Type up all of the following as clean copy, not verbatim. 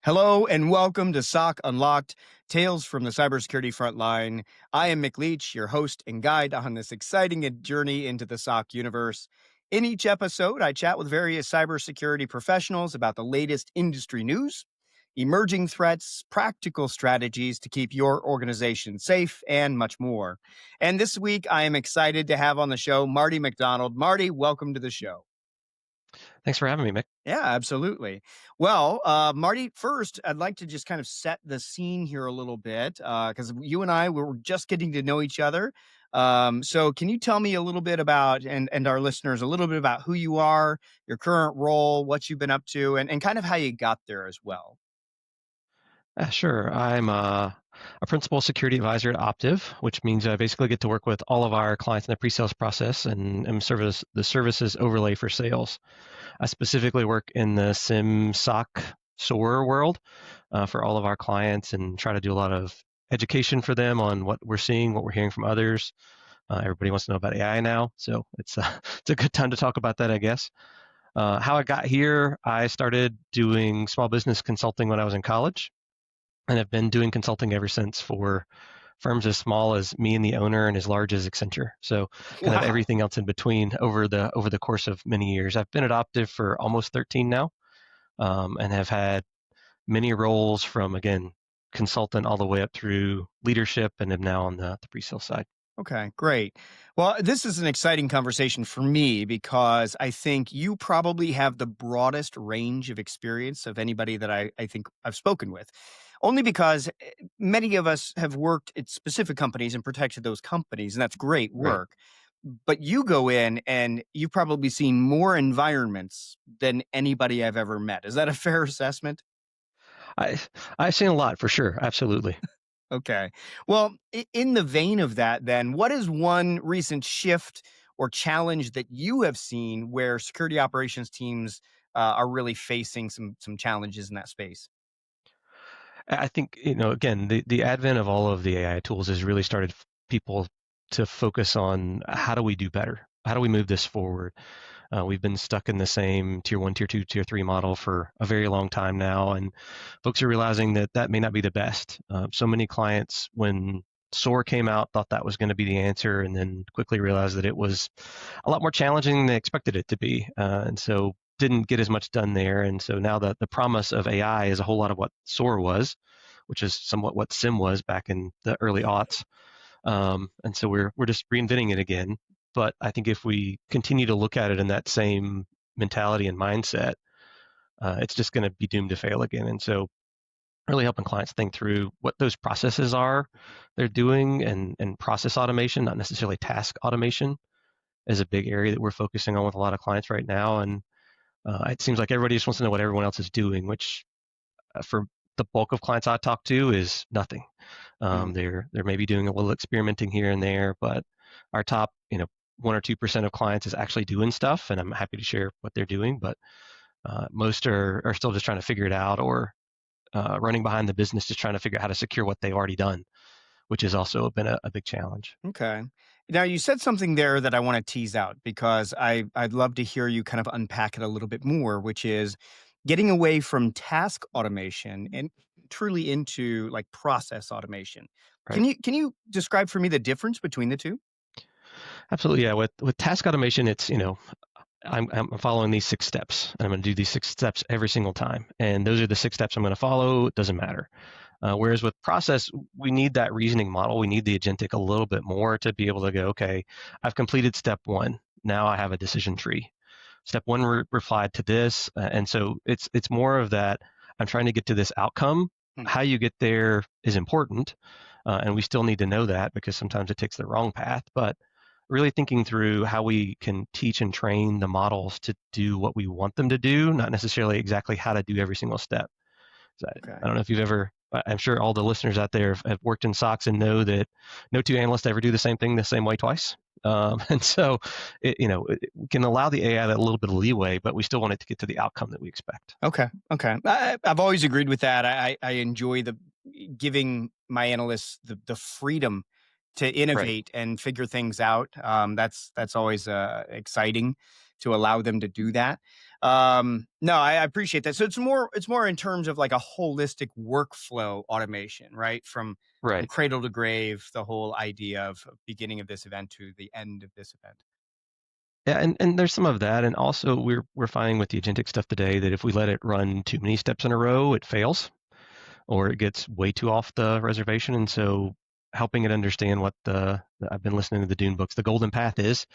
Hello and welcome to SOC Unlocked, Tales from the Cybersecurity Frontline. I am Mick Leach, your host and guide on this exciting journey into the SOC universe. In each episode, I chat with various cybersecurity professionals about the latest industry news, emerging threats, practical strategies to keep your organization safe, and much more. And this week, I am excited to have on the show Marty McDonald. Marty, welcome to the show. Thanks for having me, Mick. Yeah, absolutely. Well, Marty, first, I'd like to just kind of set the scene here a little bit because you and I were just getting to know each other. So, can you tell me a little bit about and our listeners a little bit about who you are, your current role, what you've been up to, and kind of how you got there as well? Sure. I'm a principal security advisor at Optiv, which means I basically get to work with all of our clients in the pre-sales process and am the services overlay for sales. I specifically work in the SIM SOC SOAR world for all of our clients and try to do a lot of education for them on what we're seeing, what we're hearing from others. Everybody wants to know about AI now, so it's it's a good time to talk about that, I guess. How I got here, I started doing small business consulting when I was in college, and have been doing consulting ever since for firms as small as me and the owner and as large as Accenture. So kind of Wow. everything else in between over the course of many years. I've been at Optiv for almost 13 now, and have had many roles from, again, consultant all the way up through leadership, and am now on the pre-sale side. Okay, great. Well, this is an exciting conversation for me because I think you probably have the broadest range of experience of anybody that I think I've spoken with. Only because many of us have worked at specific companies and protected those companies, and that's great Right. work. But you go in and you've probably seen more environments than anybody I've ever met. Is that a fair assessment? I I've seen a lot for sure. Absolutely. Okay. Well, in the vein of that, then, what is one recent shift or challenge that you have seen where security operations teams are really facing some challenges in that space? I think, again, the advent of all of the AI tools has really started people to focus on how do we do better? How do we move this forward? We've been stuck in the same tier one, tier two, tier three model for a very long time now, and folks are realizing that that may not be the best. So many clients, when SOAR came out, thought that was going to be the answer, and then quickly realized that it was a lot more challenging than they expected it to be, and so didn't get as much done there. And so now the promise of AI is a whole lot of what SOAR was, which is somewhat what SIM was back in the early aughts. And so we're just reinventing it again. But I think if we continue to look at it in that same mentality and mindset, it's just going to be doomed to fail again. And so really helping clients think through what those processes are they're doing, and process automation, not necessarily task automation, is a big area that we're focusing on with a lot of clients right now. And it seems like everybody just wants to know what everyone else is doing, which for the bulk of clients I talk to is nothing. Mm. They're maybe doing a little experimenting here and there, but our top 1 or 2% of clients is actually doing stuff, and I'm happy to share what they're doing. But most are still just trying to figure it out, or running behind the business, just trying to figure out how to secure what they've already done, which has also been a big challenge. Okay. Now you said something there that I want to tease out because I'd love to hear you kind of unpack it a little bit more, which is getting away from task automation and truly into like process automation. Right. Can you describe for me the difference between the two? Absolutely. Yeah. With task automation, it's, I'm following these 6 steps, and I'm going to do these 6 steps every single time. And those are the 6 steps I'm going to follow. It doesn't matter. Whereas with process, we need that reasoning model. We need the agentic a little bit more to be able to go, okay, I've completed step one. Now I have a decision tree. Step one replied to this. And so it's more of that. I'm trying to get to this outcome. Hmm. How you get there is important. And we still need to know that, because sometimes it takes the wrong path. But really thinking through how we can teach and train the models to do what we want them to do, not necessarily exactly how to do every single step. So I Okay. don't know if you've ever, I'm sure all the listeners out there have worked in SOCs and know that no two analysts ever do the same thing the same way twice. And so, we can allow the AI that little bit of leeway, but we still want it to get to the outcome that we expect. Okay. Okay. I've always agreed with that. I enjoy the giving my analysts the freedom to Right. innovate and figure things out. That's always exciting. to allow them to do that. No, I appreciate that. So it's more in terms of like a holistic workflow automation, right? From Right. cradle to grave, the whole idea of beginning of this event to the end of this event. Yeah, and there's some of that, and also we're finding with the agentic stuff today that if we let it run too many steps in a row, it fails or it gets way too off the reservation. And so helping it understand what I've been listening to the Dune books, the golden path is,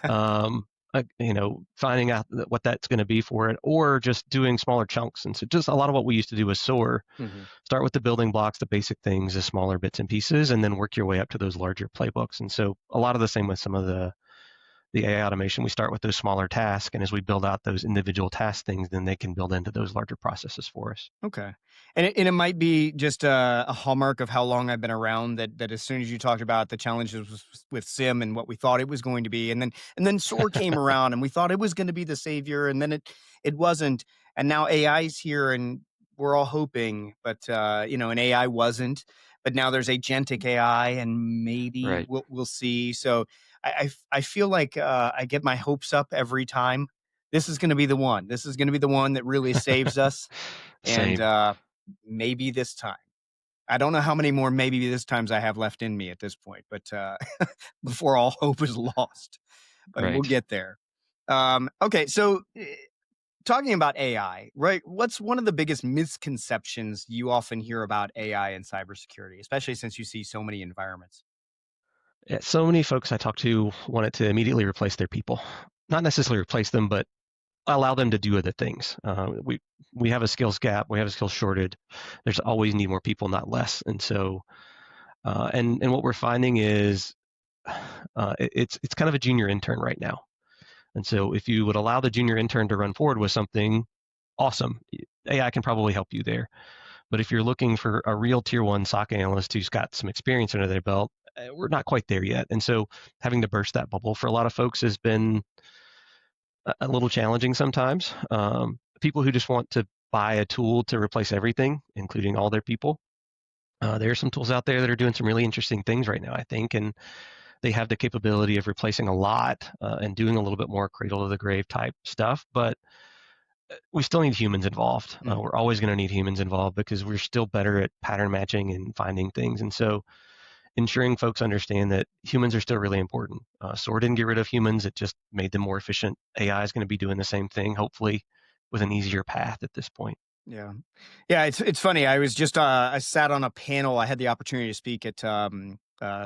finding out what that's going to be for it, or just doing smaller chunks. And so just a lot of what we used to do was SOAR, Mhm. start with the building blocks, the basic things, the smaller bits and pieces, and then work your way up to those larger playbooks. And so a lot of the same with some of the AI automation. We start with those smaller tasks, and as we build out those individual task things, then they can build into those larger processes for us. Okay. And it might be just a hallmark of how long I've been around that as soon as you talked about the challenges with Sim and what we thought it was going to be, and then SOAR came around and we thought it was going to be the savior, and then it wasn't. And now AI's here and we're all hoping, but and AI wasn't. But now there's agentic AI and maybe Right. we'll see. So I feel like I get my hopes up every time. This is going to be the one. This is going to be the one that really saves us. And Same. maybe this time. I don't know how many more maybe this times I have left in me at this point, but before all hope is lost, but we'll Right. get there. Okay, so talking about AI, right? What's one of the biggest misconceptions you often hear about AI and cybersecurity, especially since you see so many environments? Yeah, so many folks I talk to want it to immediately replace their people. Not necessarily replace them, but allow them to do other things. We have a skills gap. We have a skills shortage. There's always need more people, not less. And so, and what we're finding is, it's kind of a junior intern right now. And so, if you would allow the junior intern to run forward with something, awesome. AI can probably help you there. But if you're looking for a real tier one SOC analyst who's got some experience under their belt, we're not quite there yet. And so, having to burst that bubble for a lot of folks has been a little challenging sometimes. People who just want to buy a tool to replace everything, including all their people. There are some tools out there that are doing some really interesting things right now, I think, and they have the capability of replacing a lot and doing a little bit more cradle to the grave type stuff. But we still need humans involved. Mhm. We're always going to need humans involved because we're still better at pattern matching and finding things. And so ensuring folks understand that humans are still really important. SOAR didn't get rid of humans, it just made them more efficient. AI is going to be doing the same thing, hopefully with an easier path at this point. Yeah. Yeah, it's funny. I sat on a panel. I had the opportunity to speak at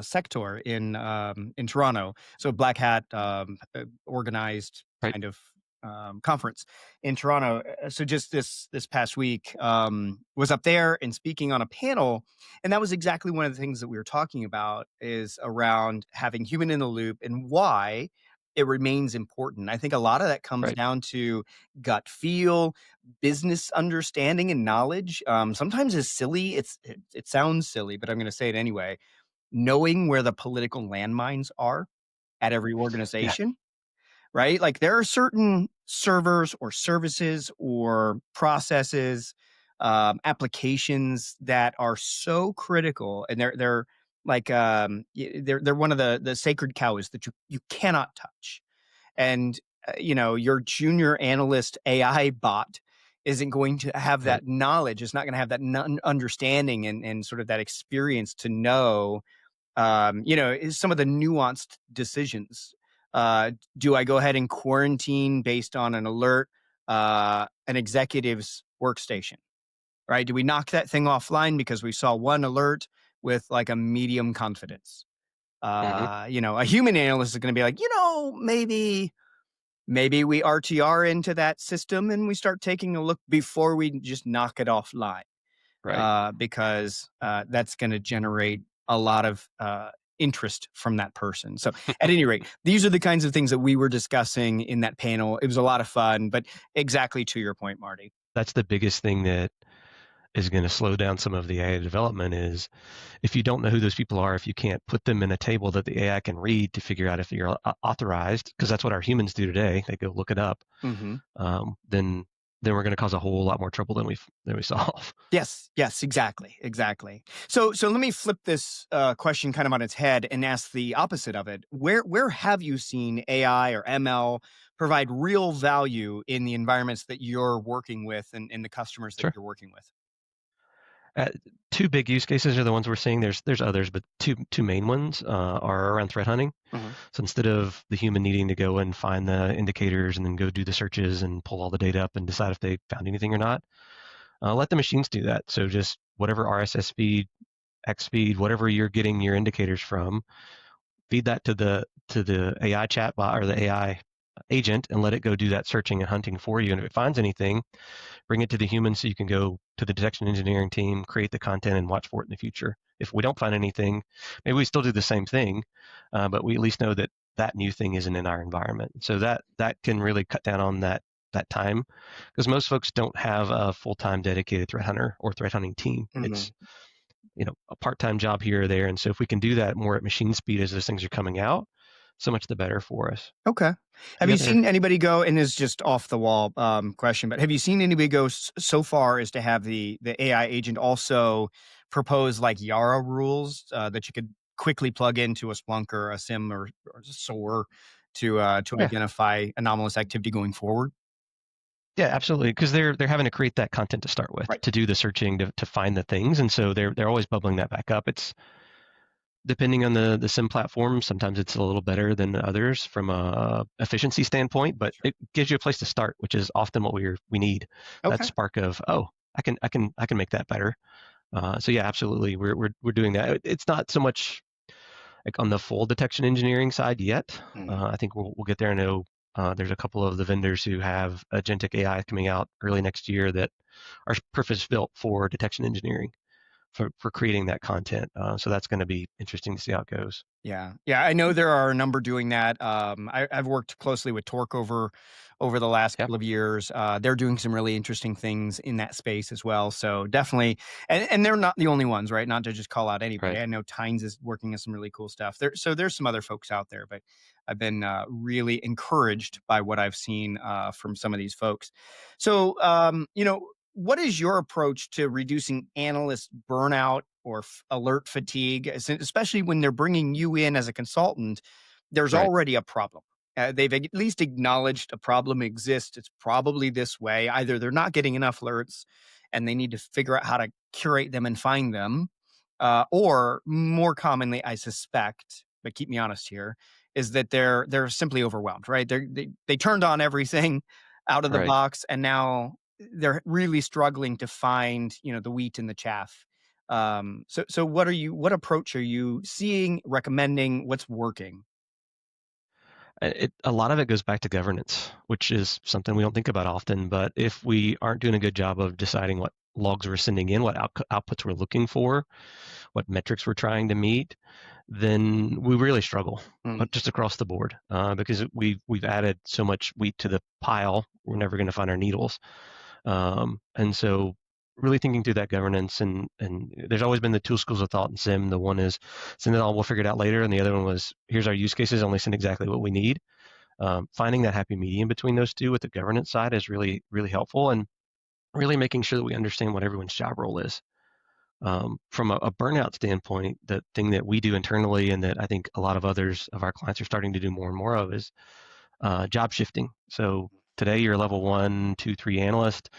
Sector in Toronto. So Black Hat organized Right. kind of conference in Toronto. So just this past week was up there and speaking on a panel, and that was exactly one of the things that we were talking about is around having human in the loop and why it remains important. I think a lot of that comes Right. down to gut feel, business understanding and knowledge. Sometimes it's silly. It sounds silly, but I'm going to say it anyway. Knowing where the political landmines are at every Yeah. organization, right? Like there are certain servers or services or processes, applications that are so critical, and they're like they're one of the sacred cows that you cannot touch. And your junior analyst AI bot isn't going to have Right. that knowledge. It's not going to have that understanding and sort of that experience to know is some of the nuanced decisions. Do I go ahead and quarantine based on an alert, an executive's workstation, right? Do we knock that thing offline because we saw one alert with like a medium confidence? Hmm. A human analyst is going to be like, maybe we RTR into that system and we start taking a look before we just knock it offline, Right. because that's going to generate a lot of interest from that person. So, at any rate, these are the kinds of things that we were discussing in that panel. It was a lot of fun, but exactly to your point, Marty. That's the biggest thing that is going to slow down some of the AI development is if you don't know who those people are, if you can't put them in a table that the AI can read to figure out if you're authorized, because that's what our humans do today, they go look it up, Hmm. then then we're going to cause a whole lot more trouble than we solve. Yes, yes, exactly, exactly. So let me flip this question kind of on its head and ask the opposite of it. Where have you seen AI or ML provide real value in the environments that you're working with and the customers that Sure. you're working with? Uh, Two big use cases are the ones we're seeing. There's others, but two main ones are around threat hunting. Hmm. So instead of the human needing to go and find the indicators and then go do the searches and pull all the data up and decide if they found anything or not, let the machines do that. So just whatever RSS feed, X feed, whatever you're getting your indicators from, feed that to the AI chatbot or the AI agent and let it go do that searching and hunting for you. And if it finds anything, bring it to the human so you can go to the detection engineering team, create the content, and watch for it in the future. If we don't find anything, maybe we still do the same thing, but we at least know that that new thing isn't in our environment. So that can really cut down on that time, because most folks don't have a full-time dedicated threat hunter or threat hunting team. Hmm. It's a part-time job here or there, and so if we can do that more at machine speed as those things are coming out, so much the better for us. Okay. Have The you other seen anybody go, and it's just off the wall question, but have you seen anybody go so far as to have the AI agent also propose like Yara rules that you could quickly plug into a Splunk or a SIM or a SOAR to Yeah, identify anomalous activity going forward? yeah, absolutely. Because they're having to create that content to start with, Right. to do the searching, to find the things, and so they're always bubbling that back up. It's depending on the sim platform. Sometimes it's a little better than others from a efficiency standpoint, but Sure. it gives you a place to start, which is often what we need. That Okay. spark of, oh, I can make that better. So yeah, absolutely, we're doing that. It's not so much like on the full detection engineering side yet. Mhm. I think we'll get there. I know there's a couple of the vendors who have agentic AI coming out early next year that are purpose built for detection engineering for creating that content. So that's going to be interesting to see how it goes. Yeah, yeah, I know there are a number doing that. I've worked closely with Torque over the last Yeah, couple of years. They're doing some really interesting things in that space as well. So definitely, and they're not the only ones, right? Not to just call out anybody. right. I know Tynes is working on some really cool stuff. There's some other folks out there, but I've been really encouraged by what I've seen from some of these folks. So, what is your approach to reducing analyst burnout or alert fatigue, especially when they're bringing you in as a consultant? There's Right. already a problem. They've at least acknowledged a problem exists. It's probably this way. Either they're not getting enough alerts and they need to figure out how to curate them and find them, or more commonly, I suspect, but keep me honest here, is that they're simply overwhelmed. Right? They turned on everything out of the Right. box, and now they're really struggling to find the wheat and the chaff. So what approach are you seeing, recommending, what's working? A lot of it goes back to governance, which is something we don't think about often. But if we aren't doing a good job of deciding what logs we're sending in, what outputs we're looking for, what metrics we're trying to meet, then we really struggle Mm, just across the board because we've added so much wheat to the pile. We're never going to find our needles, and so really thinking through that governance and there's always been the two schools of thought in sim. The one is send it all, we'll figure it out later, and the other one was here's our use cases, only send exactly what we need. Finding that happy medium between those two with the governance side is really helpful, and really making sure that we understand what everyone's job role is. From a burnout standpoint, the thing that we do internally and that I think a lot of others of our clients are starting to do more and more of is job shifting. So today you're a level 1, 2, 3 analyst.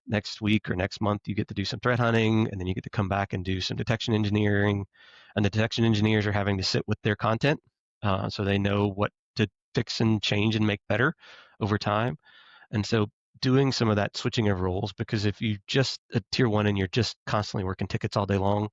Next week or next month you get to do some threat hunting, and then you get to come back and do some detection engineering. And the detection engineers are having to sit with their content, so they know what to fix and change and make better over time. And so doing some of that switching of roles, because if you just a tier one and you're just constantly working tickets all day long,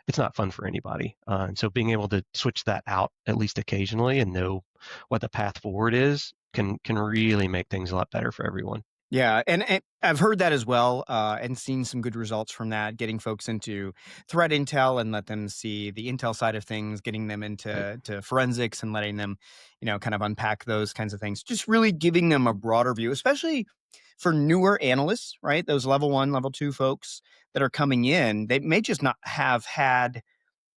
it's not fun for anybody. And so being able to switch that out at least occasionally and know what the path forward is can really make things a lot better for everyone. yeah, and I've heard that as well, and seen some good results from that, getting folks into threat intel and let them see the intel side of things, getting them Right. into forensics and letting them, kind of unpack those kinds of things. Just really giving them a broader view, especially for newer analysts, right? Those level 1, level 2 folks that are coming in, they may just not have had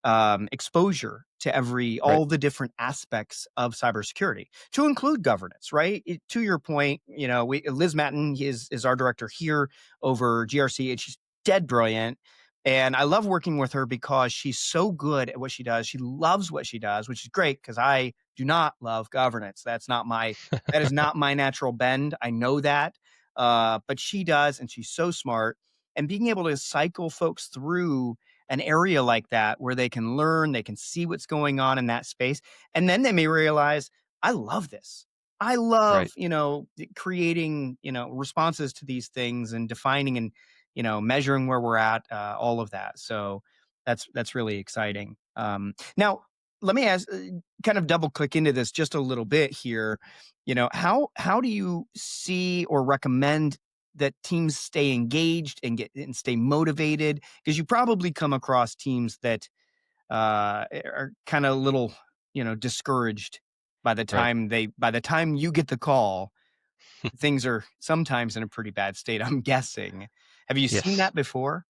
exposure to Right. all the different aspects of cybersecurity, to include governance. Right. To your point, Liz Matten is our director here over GRC, and she's dead brilliant. And I love working with her because she's so good at what she does. She loves what she does, which is great because I do not love governance. That is not my natural bend. I know that. But she does, and she's so smart. And being able to cycle folks through an area like that where they can learn, they can see what's going on in that space. And then they may realize, I love this. I love, Right. creating, responses to these things and defining and, measuring where we're at, all of that. So that's really exciting. Now, let me ask, kind of double click into this just a little bit here. How do you see or recommend that teams stay engaged and stay motivated? Because you probably come across teams that are kind of a little, discouraged Right. by the time you get the call. Things are sometimes in a pretty bad state, I'm guessing. Have you seen Yes. that before?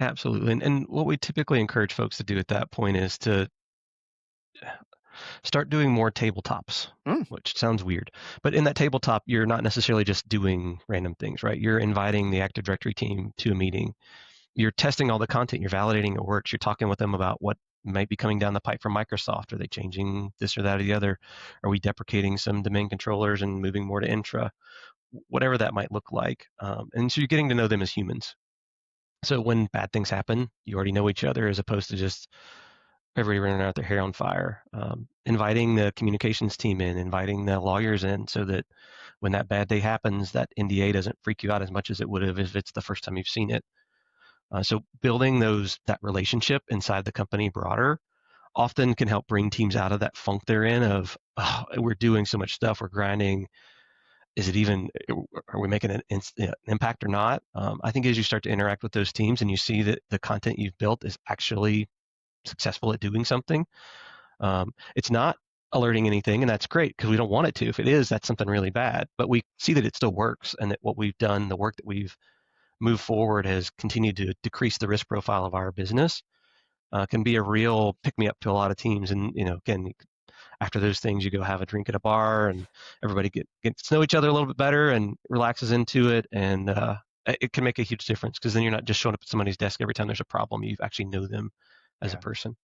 Absolutely. And what we typically encourage folks to do at that point is to start doing more tabletops, Mm, which sounds weird. But in that tabletop, you're not necessarily just doing random things, right? You're inviting the Active Directory team to a meeting. You're testing all the content, you're validating it works, you're talking with them about what might be coming down the pipe from Microsoft. Are they changing this or that or the other? Are we deprecating some domain controllers and moving more to intra? Whatever that might look like. And so you're getting to know them as humans. So when bad things happen, you already know each other as opposed to just everybody running out their hair on fire. Inviting the communications team in, inviting the lawyers in so that when that bad day happens, that NDA doesn't freak you out as much as it would have if it's the first time you've seen it. So building that relationship inside the company broader often can help bring teams out of that funk they're in of, oh, we're doing so much stuff, we're grinding. Is it even, are we making an impact or not? I think as you start to interact with those teams and you see that the content you've built is actually successful at doing something, it's not alerting anything, and that's great because we don't want it to. If it is, that's something really bad. But we see that it still works, and that what we've done, the work that we've moved forward, has continued to decrease the risk profile of our business. Can be a real pick me up to a lot of teams. And again, after those things, you go have a drink at a bar, and everybody gets to know each other a little bit better and relaxes into it, and it can make a huge difference because then you're not just showing up at somebody's desk every time there's a problem. You actually know them as a yeah. person.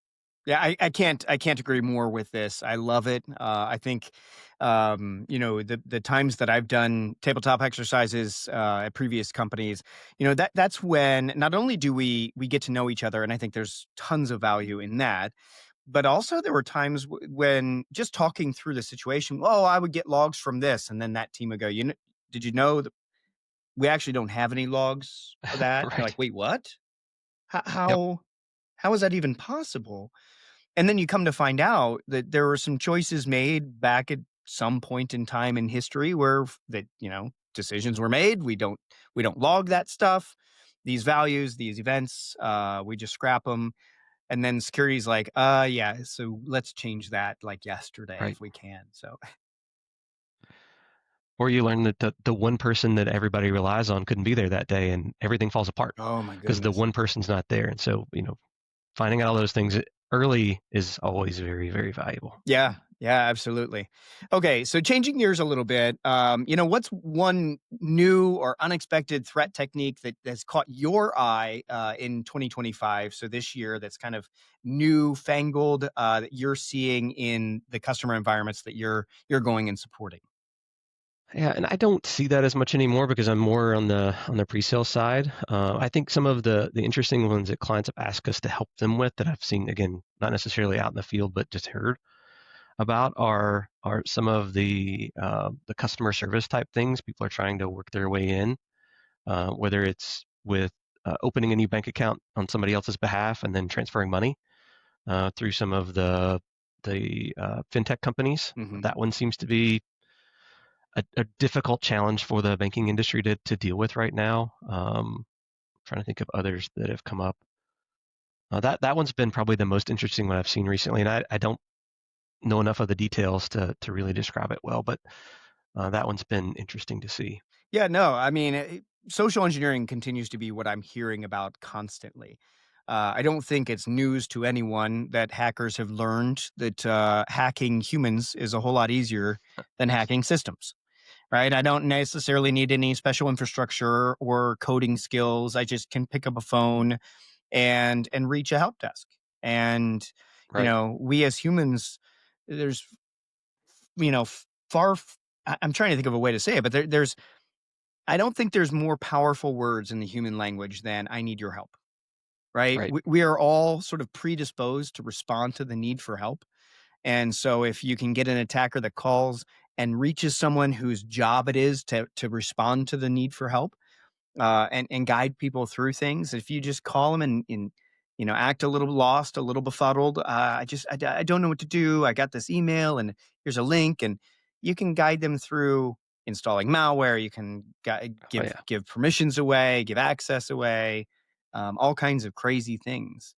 Yeah, I can't agree more with this. I love it. I think, the times that I've done tabletop exercises at previous companies, that's when not only do we get to know each other, and I think there's tons of value in that, but also there were times when just talking through the situation. Oh, I would get logs from this, and then that team would go, did you know that we actually don't have any logs for that? And you're like, Right. wait, what? How Yep. how how is that even possible? And then you come to find out that there were some choices made back at some point in time in history where decisions were made. We don't log that stuff, these values, these events, we just scrap them. And then security's like, yeah, so let's change that like yesterday Right. if we can. So, Or you learn that the one person that everybody relies on couldn't be there that day, and everything falls apart oh my because the goodness. one person's not there. And so, finding out all those things early is always very, very valuable. Yeah, yeah, absolutely. Okay, so changing gears a little bit, what's one new or unexpected threat technique that has caught your eye in 2025? So this year, that's kind of new fangled that you're seeing in the customer environments that you're going and supporting. Yeah, and I don't see that as much anymore because I'm more on the pre-sale side. I think some of the interesting ones that clients have asked us to help them with that I've seen, again, not necessarily out in the field but just heard about, are some of the customer service type things people are trying to work their way in, whether it's with opening a new bank account on somebody else's behalf and then transferring money through some of the fintech companies. Hmm. That one seems to be a difficult challenge for the banking industry to deal with right now. Trying to think of others that have come up. That one's been probably the most interesting one I've seen recently, and I don't know enough of the details to really describe it well, but that one's been interesting to see. Yeah, no, I mean, social engineering continues to be what I'm hearing about constantly. I don't think it's news to anyone that hackers have learned that hacking humans is a whole lot easier than hacking systems, right? I don't necessarily need any special infrastructure or coding skills. I just can pick up a phone and reach a help desk. And Right. we as humans, there's far. I'm trying to think of a way to say it, but there's. I don't think there's more powerful words in the human language than "I need your help." Right? Right. We are all sort of predisposed to respond to the need for help. And so if you can get an attacker that calls and reaches someone whose job it is to respond to the need for help, and guide people through things. If you just call them and act a little lost, a little befuddled, I don't know what to do. I got this email and here's a link, and you can guide them through installing malware. You can Oh give yeah. give permissions away, give access away, all kinds of crazy things.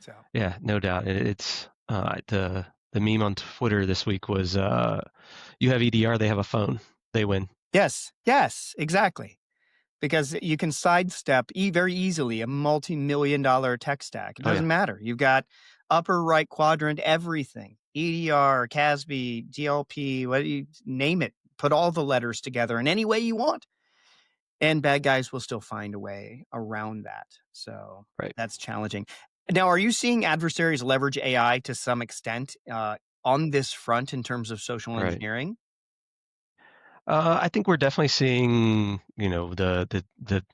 So Yeah, no doubt. It's the meme on Twitter this week was you have EDR, they have a phone, they win. yes, yes, exactly. Because you can sidestep very easily a multi-million-dollar tech stack. It Oh yeah. doesn't matter. You've got upper right quadrant everything: EDR, CASB, DLP, what you name it. Put all the letters together in any way you want, and bad guys will still find a way around that. So Right. that's challenging. Now, are you seeing adversaries leverage AI to some extent on this front in terms of social Right. engineering? I think we're definitely seeing, the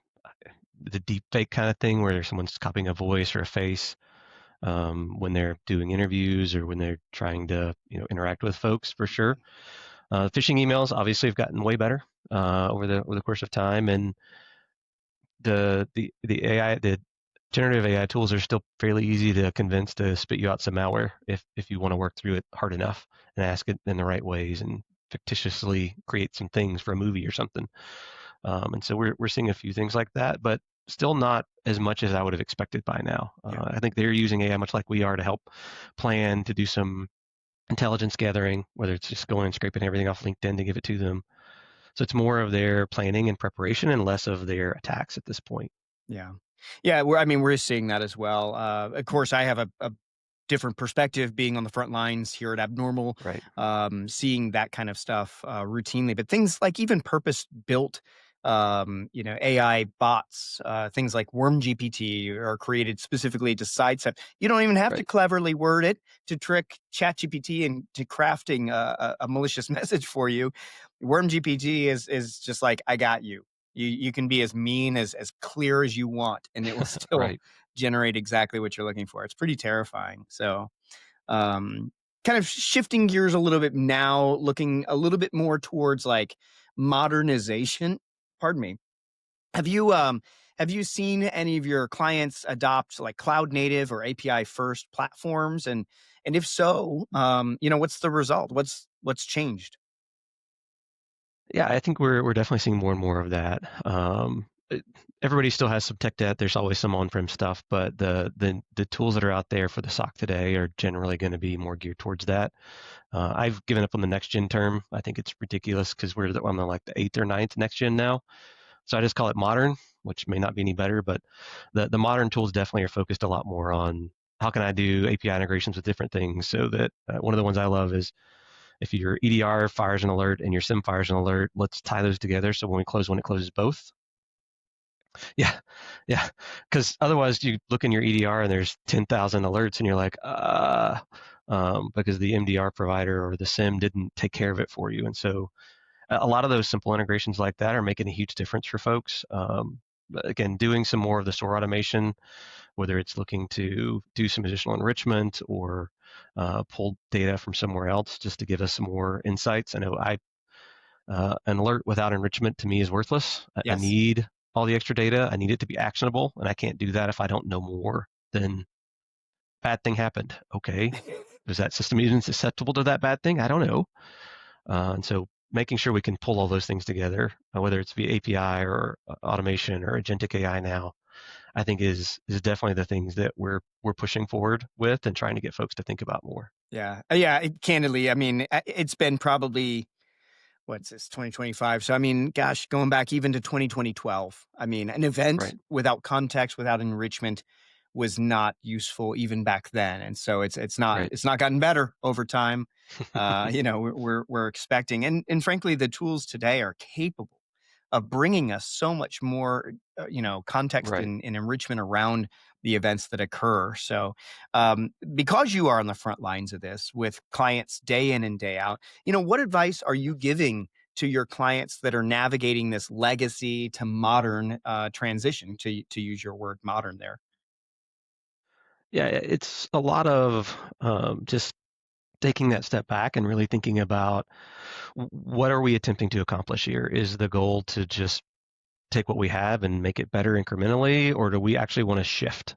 deep fake kind of thing where someone's copying a voice or a face when they're doing interviews or when they're trying to, interact with folks for sure. Phishing emails obviously have gotten way better over the course of time, and the generative AI tools are still fairly easy to convince to spit you out some malware if you want to work through it hard enough and ask it in the right ways and fictitiously create some things for a movie or something. And so we're seeing a few things like that, but still not as much as I would have expected by now. Yeah. I think they're using AI much like we are to help plan, to do some intelligence gathering, whether it's just going and scraping everything off LinkedIn to give it to them. So it's more of their planning and preparation and less of their attacks at this point. Yeah. Yeah, we're seeing that as well. Of course, I have a different perspective being on the front lines here at Abnormal, Right. seeing that kind of stuff routinely. But things like even purpose-built, AI bots, things like Worm GPT are created specifically to sidestep. You don't even have to Right. cleverly word it to trick ChatGPT into crafting a malicious message for you. Worm GPT is just like, I got you. You can be as mean as clear as you want, and it will still Right. generate exactly what you're looking for. It's pretty terrifying. So, um, kind of shifting gears a little bit now, looking a little bit more towards like modernization. Pardon me. Have you seen any of your clients adopt like cloud native or API first platforms? And if so, what's the result? What's changed? Yeah, I think we're definitely seeing more and more of that. Everybody still has some tech debt. There's always some on-prem stuff, but the tools that are out there for the SOC today are generally going to be more geared towards that. I've given up on the next gen term. I think it's ridiculous because I'm like the eighth or ninth next gen now. So I just call it modern, which may not be any better, but the modern tools definitely are focused a lot more on how can I do API integrations with different things. So that one of the ones I love is if your EDR fires an alert and your SIM fires an alert, let's tie those together so when we close one, it closes both. Yeah, yeah. Because otherwise, you look in your EDR and there's 10,000 alerts, and you're like, because the MDR provider or the SIM didn't take care of it for you. And so, a lot of those simple integrations like that are making a huge difference for folks. But again, doing some more of the SOAR automation, whether it's looking to do some additional enrichment or pull data from somewhere else just to give us some more insights. I know an alert without enrichment to me is worthless. I Yes. need all the extra data. I need it to be actionable, and I can't do that if I don't know more than bad thing happened. Okay, is that system even susceptible to that bad thing? I don't know. And so making sure we can pull all those things together, whether it's via API or automation or agentic AI now, I think is definitely the things that we're pushing forward with and trying to get folks to think about more. Yeah. Candidly, I mean, it's been probably what's this, 2025? So, I mean, gosh, going back even to 2012, I mean, an event Right, without context, without enrichment was not useful even back then. And so right, it's not gotten better over time. We're expecting, and frankly, the tools today are capable of bringing us so much more, context right. and enrichment around the events that occur. So, because you are on the front lines of this with clients day in and day out, what advice are you giving to your clients that are navigating this legacy to modern transition, to use your word modern there? Yeah, it's a lot of just taking that step back and really thinking about what are we attempting to accomplish here? Is the goal to just take what we have and make it better incrementally, or do we actually want to shift?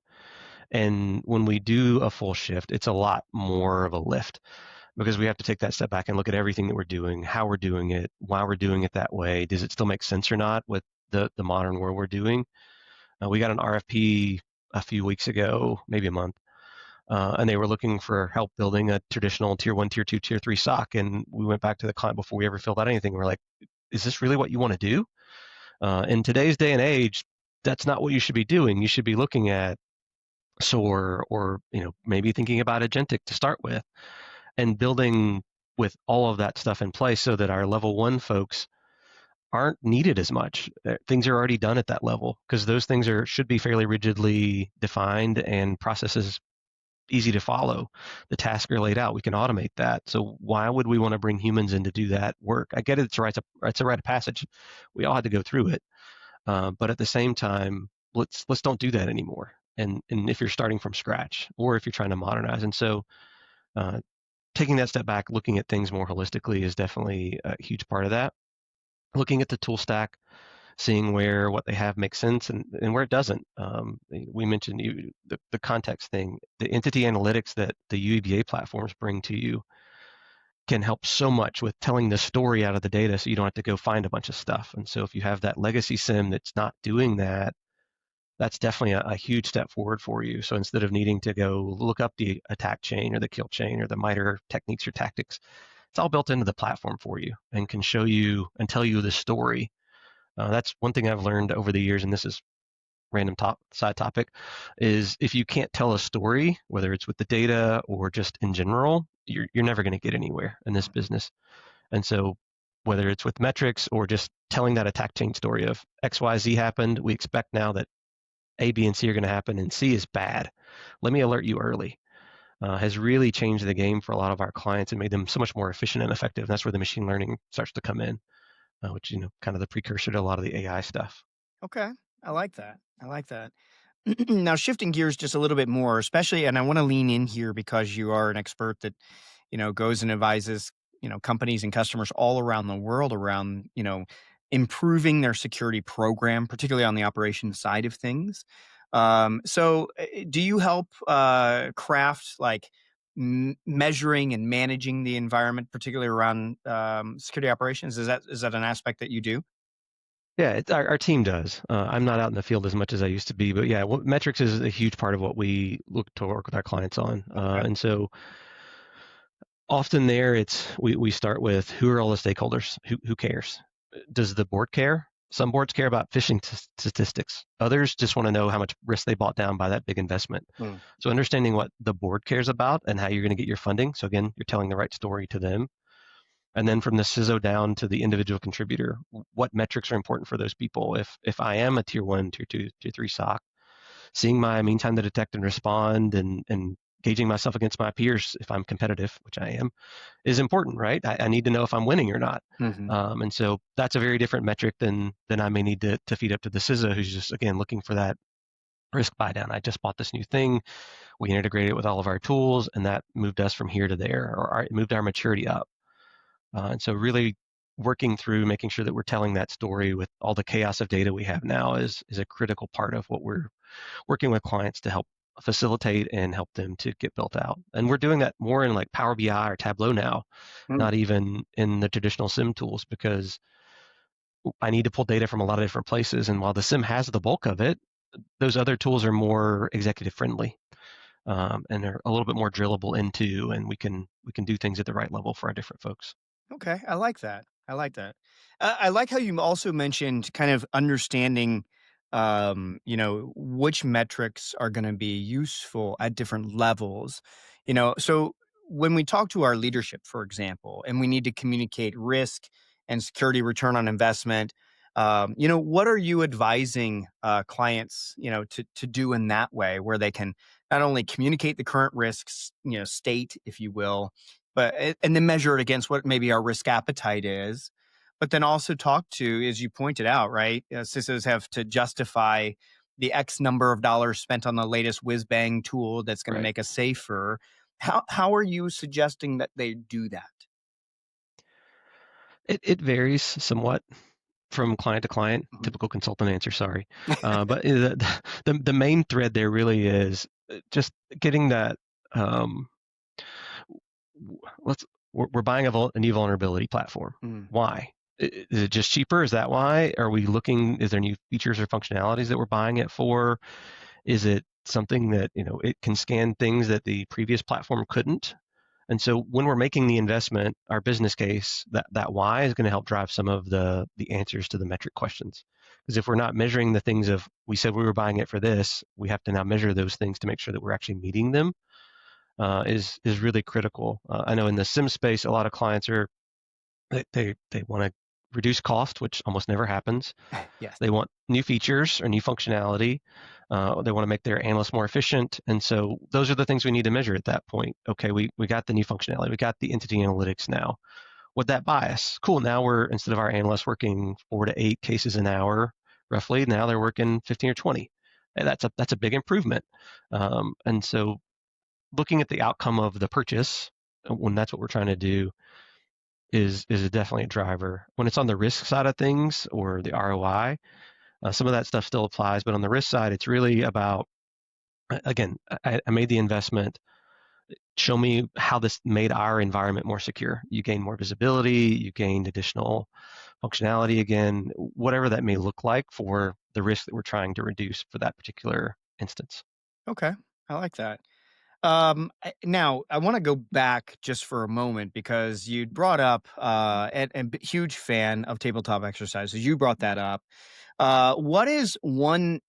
And when we do a full shift, it's a lot more of a lift because we have to take that step back and look at everything that we're doing, how we're doing it, why we're doing it that way. Does it still make sense or not with the modern world we're doing? We got an RFP a few weeks ago, maybe a month, and they were looking for help building a traditional tier one, tier two, tier three SOC. And we went back to the client before we ever filled out anything. We're like, is this really what you want to do? In today's day and age, that's not what you should be doing. You should be looking at SOAR or maybe thinking about agentic to start with and building with all of that stuff in place so that our level one folks aren't needed as much. Things are already done at that level because those things should be fairly rigidly defined and processes easy to follow. The tasks are laid out. We can automate that. So why would we want to bring humans in to do that work? I get it. It's a rite of passage. We all had to go through it. But at the same time, let's don't do that anymore. And if you're starting from scratch or if you're trying to modernize, and so uh, taking that step back, looking at things more holistically is definitely a huge part of that. Looking at the tool stack, seeing where what they have makes sense and where it doesn't. We mentioned the context thing, the entity analytics that the UEBA platforms bring to you can help so much with telling the story out of the data so you don't have to go find a bunch of stuff. And so if you have that legacy SIM that's not doing that, that's definitely a huge step forward for you. So instead of needing to go look up the attack chain or the kill chain or the MITRE techniques or tactics, it's all built into the platform for you and can show you and tell you the story. That's one thing I've learned over the years, and this is random side topic, is if you can't tell a story, whether it's with the data or just in general, you're never going to get anywhere in this business. And so whether it's with metrics or just telling that attack chain story of XYZ happened, we expect now that A, B, and C are going to happen, and C is bad. Let me alert you early. Has really changed the game for a lot of our clients and made them so much more efficient and effective. And that's where the machine learning starts to come in, which kind of the precursor to a lot of the AI stuff. Okay. I like that. I like that. Now, shifting gears just a little bit more, especially, and I want to lean in here because you are an expert that, goes and advises, companies and customers all around the world around, improving their security program, particularly on the operations side of things. Do you help craft like measuring and managing the environment, particularly around security operations? Is that an aspect that you do? Yeah, our team does. I'm not out in the field as much as I used to be, but yeah, metrics is a huge part of what we look to work with our clients on. Okay. And so often there, we start with who are all the stakeholders? Who cares? Does the board care? Some boards care about phishing statistics. Others just want to know how much risk they bought down by that big investment. Mm. So understanding what the board cares about and how you're going to get your funding. So again, you're telling the right story to them. And then from the CISO down to the individual contributor, what metrics are important for those people? If I am a tier one, tier two, tier three SOC, seeing my mean time to detect and respond and gauging myself against my peers if I'm competitive, which I am, is important, right? I need to know if I'm winning or not. Hmm. And so that's a very different metric than I may need to feed up to the CISO who's just, again, looking for that risk buy down. I just bought this new thing. We integrated it with all of our tools, and that moved us from here to there, or it moved our maturity up. And so really working through making sure that we're telling that story with all the chaos of data we have now is a critical part of what we're working with clients to help facilitate and help them to get built out. And we're doing that more in like Power BI or Tableau now, not even in the traditional SIM tools, because I need to pull data from a lot of different places. And while the SIM has the bulk of it, those other tools are more executive friendly, and they're a little bit more drillable into, and we can do things at the right level for our different folks. Okay, I like that. I like that. I like how you also mentioned kind of understanding, which metrics are going to be useful at different levels. So when we talk to our leadership, for example, and we need to communicate risk and security return on investment, what are you advising clients, to do in that way, where they can not only communicate the current risks, state, if you will, but and then measure it against what maybe our risk appetite is, but then also talk to, as you pointed out, right? CISOs have to justify the X number of dollars spent on the latest whiz bang tool that's going to Right. make us safer. How are you suggesting that they do that? It varies somewhat from client to client. Mhm. Typical consultant answer, sorry. But the main thread there really is just getting that. Um, let's we're buying a new vulnerability platform. Mm. Why? Is it just cheaper? Is that why? Are we looking? Is there new features or functionalities that we're buying it for? Is it something that it can scan things that the previous platform couldn't? And so when we're making the investment, our business case, that why is going to help drive some of the answers to the metric questions. Because if we're not measuring the things of we said we were buying it for this, we have to now measure those things to make sure that we're actually meeting them. Is really critical. I know in the SIM space, a lot of clients are they want to reduce cost, which almost never happens. Yes. They want new features or new functionality. They want to make their analysts more efficient. And so those are the things we need to measure at that point. Okay, we got the new functionality. We got the entity analytics now. Would that bias? Cool. Now we're, instead of our analysts working 4 to 8 cases an hour, roughly, now they're working 15 or 20. And that's a big improvement. And so looking at the outcome of the purchase, when that's what we're trying to do, is definitely a driver. When it's on the risk side of things or the ROI, some of that stuff still applies, but on the risk side, it's really about, again, I made the investment. Show me how this made our environment more secure. You gain more visibility, you gained additional functionality, again, whatever that may look like for the risk that we're trying to reduce for that particular instance. Okay. I like that. Now I want to go back just for a moment because you brought up and huge fan of tabletop exercises. You brought that up. What is one,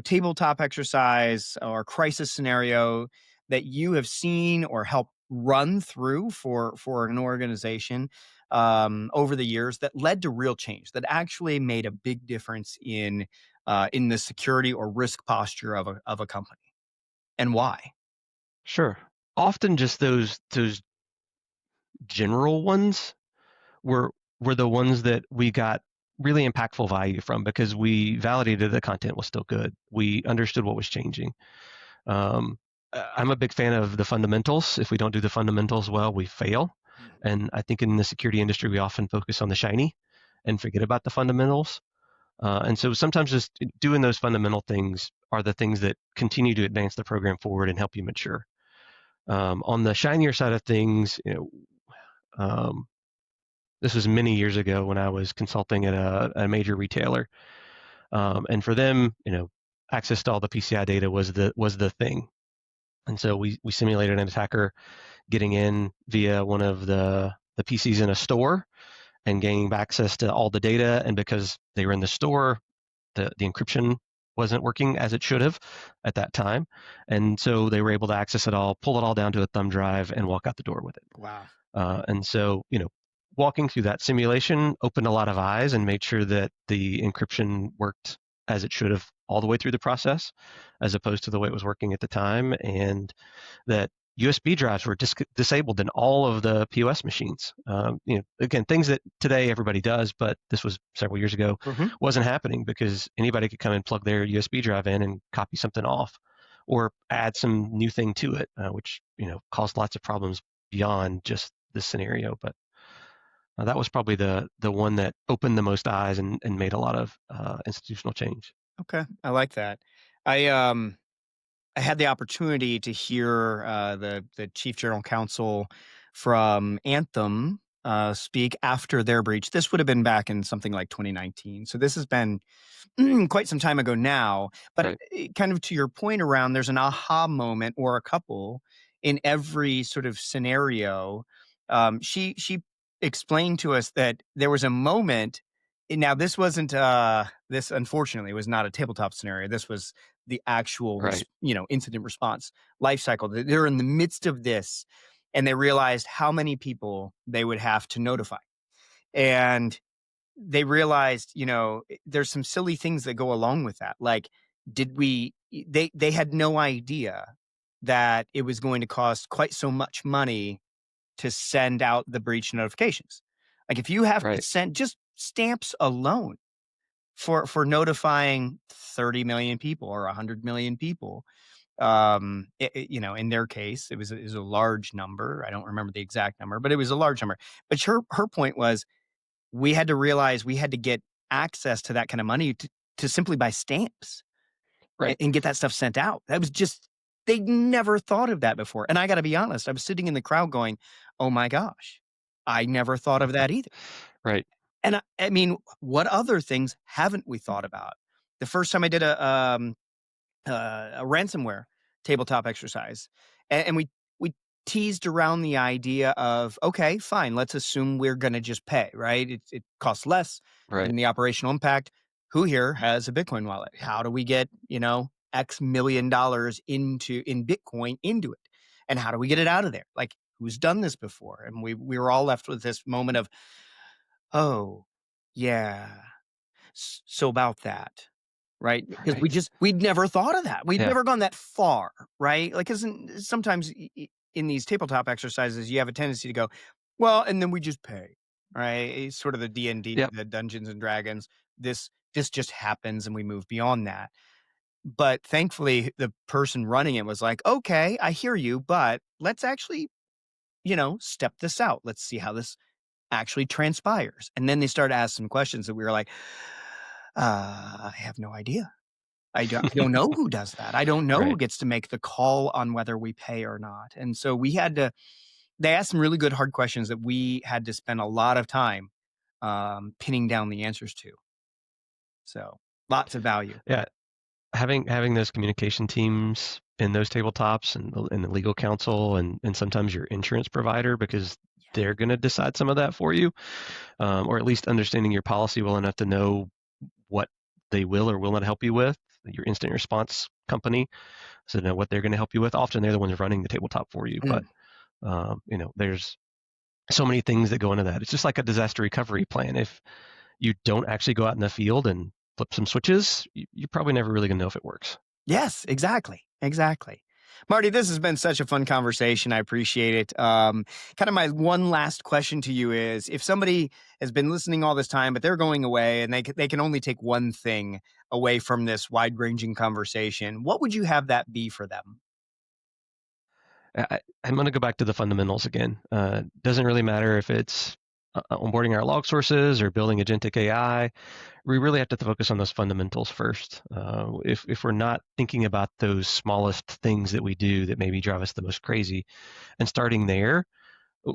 tabletop exercise or crisis scenario that you have seen or helped run through for an organization over the years that led to real change that actually made a big difference in the security or risk posture of a company, and why? Sure. Often just those general ones were were the ones that we got really impactful value from because we validated the content was still good. We understood what was changing. Um, I'm a big fan of the fundamentals. If we don't do the fundamentals well, we fail. Mhm. And I think in the security industry, we often focus on the shiny and forget about the fundamentals. And so sometimes just doing those fundamental things are the things that continue to advance the program forward and help you mature. On the shinier side of things, um, this was many years ago when I was consulting at a major retailer, and for them, access to all the PCI data was the thing. And so we simulated an attacker getting in via one of the PCs in a store and gaining access to all the data. And because they were in the store, the encryption wasn't working as it should have at that time. And so they were able to access it all, pull it all down to a thumb drive, and walk out the door with it. Wow. And so, walking through that simulation opened a lot of eyes and made sure that the encryption worked as it should have all the way through the process, as opposed to the way it was working at the time, and that USB drives were disabled in all of the POS machines. Again, things that today everybody does, but this was several years ago, Mhm. wasn't happening because anybody could come and plug their USB drive in and copy something off, or add some new thing to it, which caused lots of problems beyond just this scenario. But that was probably the one that opened the most eyes and made a lot of institutional change. Okay, I like that. I had the opportunity to hear the chief general counsel from Anthem speak after their breach. This would have been back in something like 2019. So this has been quite some time ago now. But Right. kind of to your point around, there's an aha moment or a couple in every sort of scenario. She explained to us that there was a moment. Now, this wasn't, this unfortunately was not a tabletop scenario. This was the actual, Right. incident response life cycle. They're in the midst of this, and they realized how many people they would have to notify. And they realized, there's some silly things that go along with that. Like, they had no idea that it was going to cost quite so much money to send out the breach notifications. Like, if you have to Right. send just stamps alone for notifying 30 million people or 100 million people, in their case, it was a large number. I don't remember the exact number, but it was a large number. But her point was, we had to realize we had to get access to that kind of money to simply buy stamps and, Right. and get that stuff sent out. That was just, they never thought of that before. And I got to be honest, I was sitting in the crowd going, oh my gosh, I never thought of that either. Right. And I mean, what other things haven't we thought about? The first time I did a ransomware tabletop exercise, and we teased around the idea of, okay, fine, let's assume we're going to just pay, right? It costs less Right. than the operational impact. Who here has a Bitcoin wallet? How do we get X million dollars in Bitcoin into it, and how do we get it out of there? Like, who's done this before? And we were all left with this moment of, oh, yeah. So about that, right? Because Right. we'd never thought of that. We'd Yeah. never gone that far, right? Like, 'cause sometimes in these tabletop exercises, you have a tendency to go, well, and then we just pay, right? It's sort of the D&D, Yep. the Dungeons and Dragons. This just happens and we move beyond that. But thankfully, the person running it was like, okay, I hear you, but let's actually, step this out. Let's see how this actually transpires. And then they started to ask some questions that we were like, I have no idea. I don't know who does that. I don't know who Right. gets to make the call on whether we pay or not. And so they asked some really good hard questions that we had to spend a lot of time pinning down the answers to. So lots of value. Yeah. Having those communication teams in those tabletops and the legal counsel and sometimes your insurance provider, because they're going to decide some of that for you, or at least understanding your policy well enough to know what they will or will not help you with. Your instant response company, so to know what they're going to help you with. Often they're the ones running the tabletop for you, but Mm. there's so many things that go into that. It's just like a disaster recovery plan. If you don't actually go out in the field and flip some switches, you're probably never really going to know if it works. Yes, exactly. Exactly. Marty, this has been such a fun conversation. I appreciate it. Kind of my one last question to you is, if somebody has been listening all this time, but they're going away and they can only take one thing away from this wide ranging conversation, what would you have that be for them? I'm going to go back to the fundamentals again. Doesn't really matter if it's onboarding our log sources or building agentic AI. We really have to focus on those fundamentals first. If we're not thinking about those smallest things that we do that maybe drive us the most crazy and starting there,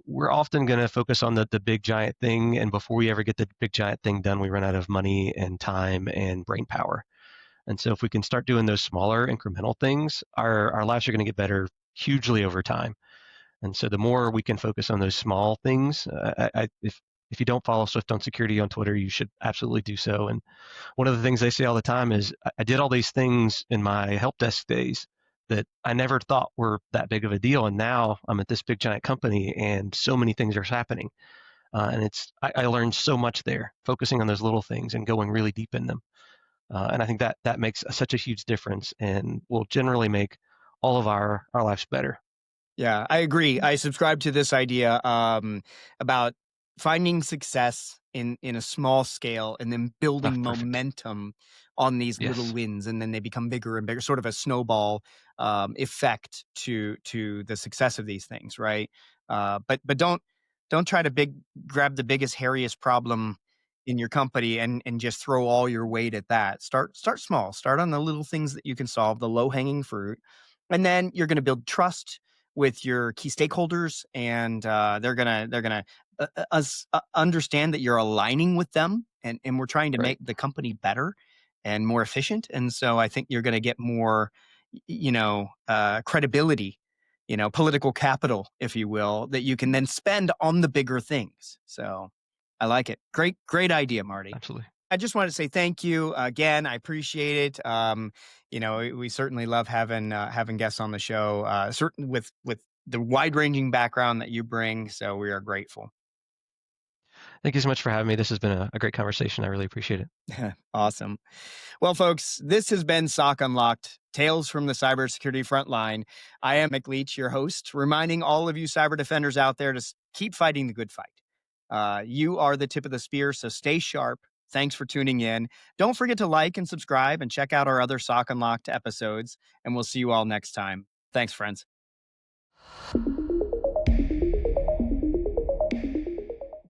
we're often going to focus on the big giant thing. And before we ever get the big giant thing done, we run out of money and time and brain power. And so if we can start doing those smaller incremental things, our lives are going to get better hugely over time. And so the more we can focus on those small things, if you don't follow Swift on Security on Twitter, you should absolutely do so. And one of the things they say all the time is, I did all these things in my help desk days that I never thought were that big of a deal. And now I'm at this big giant company and so many things are happening. And I learned so much there, focusing on those little things and going really deep in them. And I think that makes such a huge difference and will generally make all of our lives better. Yeah, I agree. I subscribe to this idea about finding success in a small scale and then Ah, building perfect. momentum on these little Yes. wins, and then they become bigger and bigger, sort of a snowball effect to the success of these things, right? But don't try to grab the biggest, hairiest problem in your company and just throw all your weight at that. Start small. Start on the little things that you can solve, the low hanging fruit, and then you're going to build trust with your key stakeholders, and they're gonna understand that you're aligning with them, and we're trying to Right. make the company better and more efficient. And so I think you're going to get more, credibility political capital, if you will, that you can then spend on the bigger things. So I like it. Great idea, Marty. Absolutely. I just wanted to say thank you again. I appreciate it. We certainly love having guests on the show, certain with the wide ranging background that you bring. So we are grateful. Thank you so much for having me. This has been a great conversation. I really appreciate it. Awesome. Well, folks, this has been SOC Unlocked, Tales from the Cybersecurity Frontline. I am Mick Leach, your host, reminding all of you cyber defenders out there to keep fighting the good fight. You are the tip of the spear, so stay sharp. Thanks for tuning in. Don't forget to like and subscribe and check out our other SOC Unlocked episodes, and we'll see you all next time. Thanks, friends.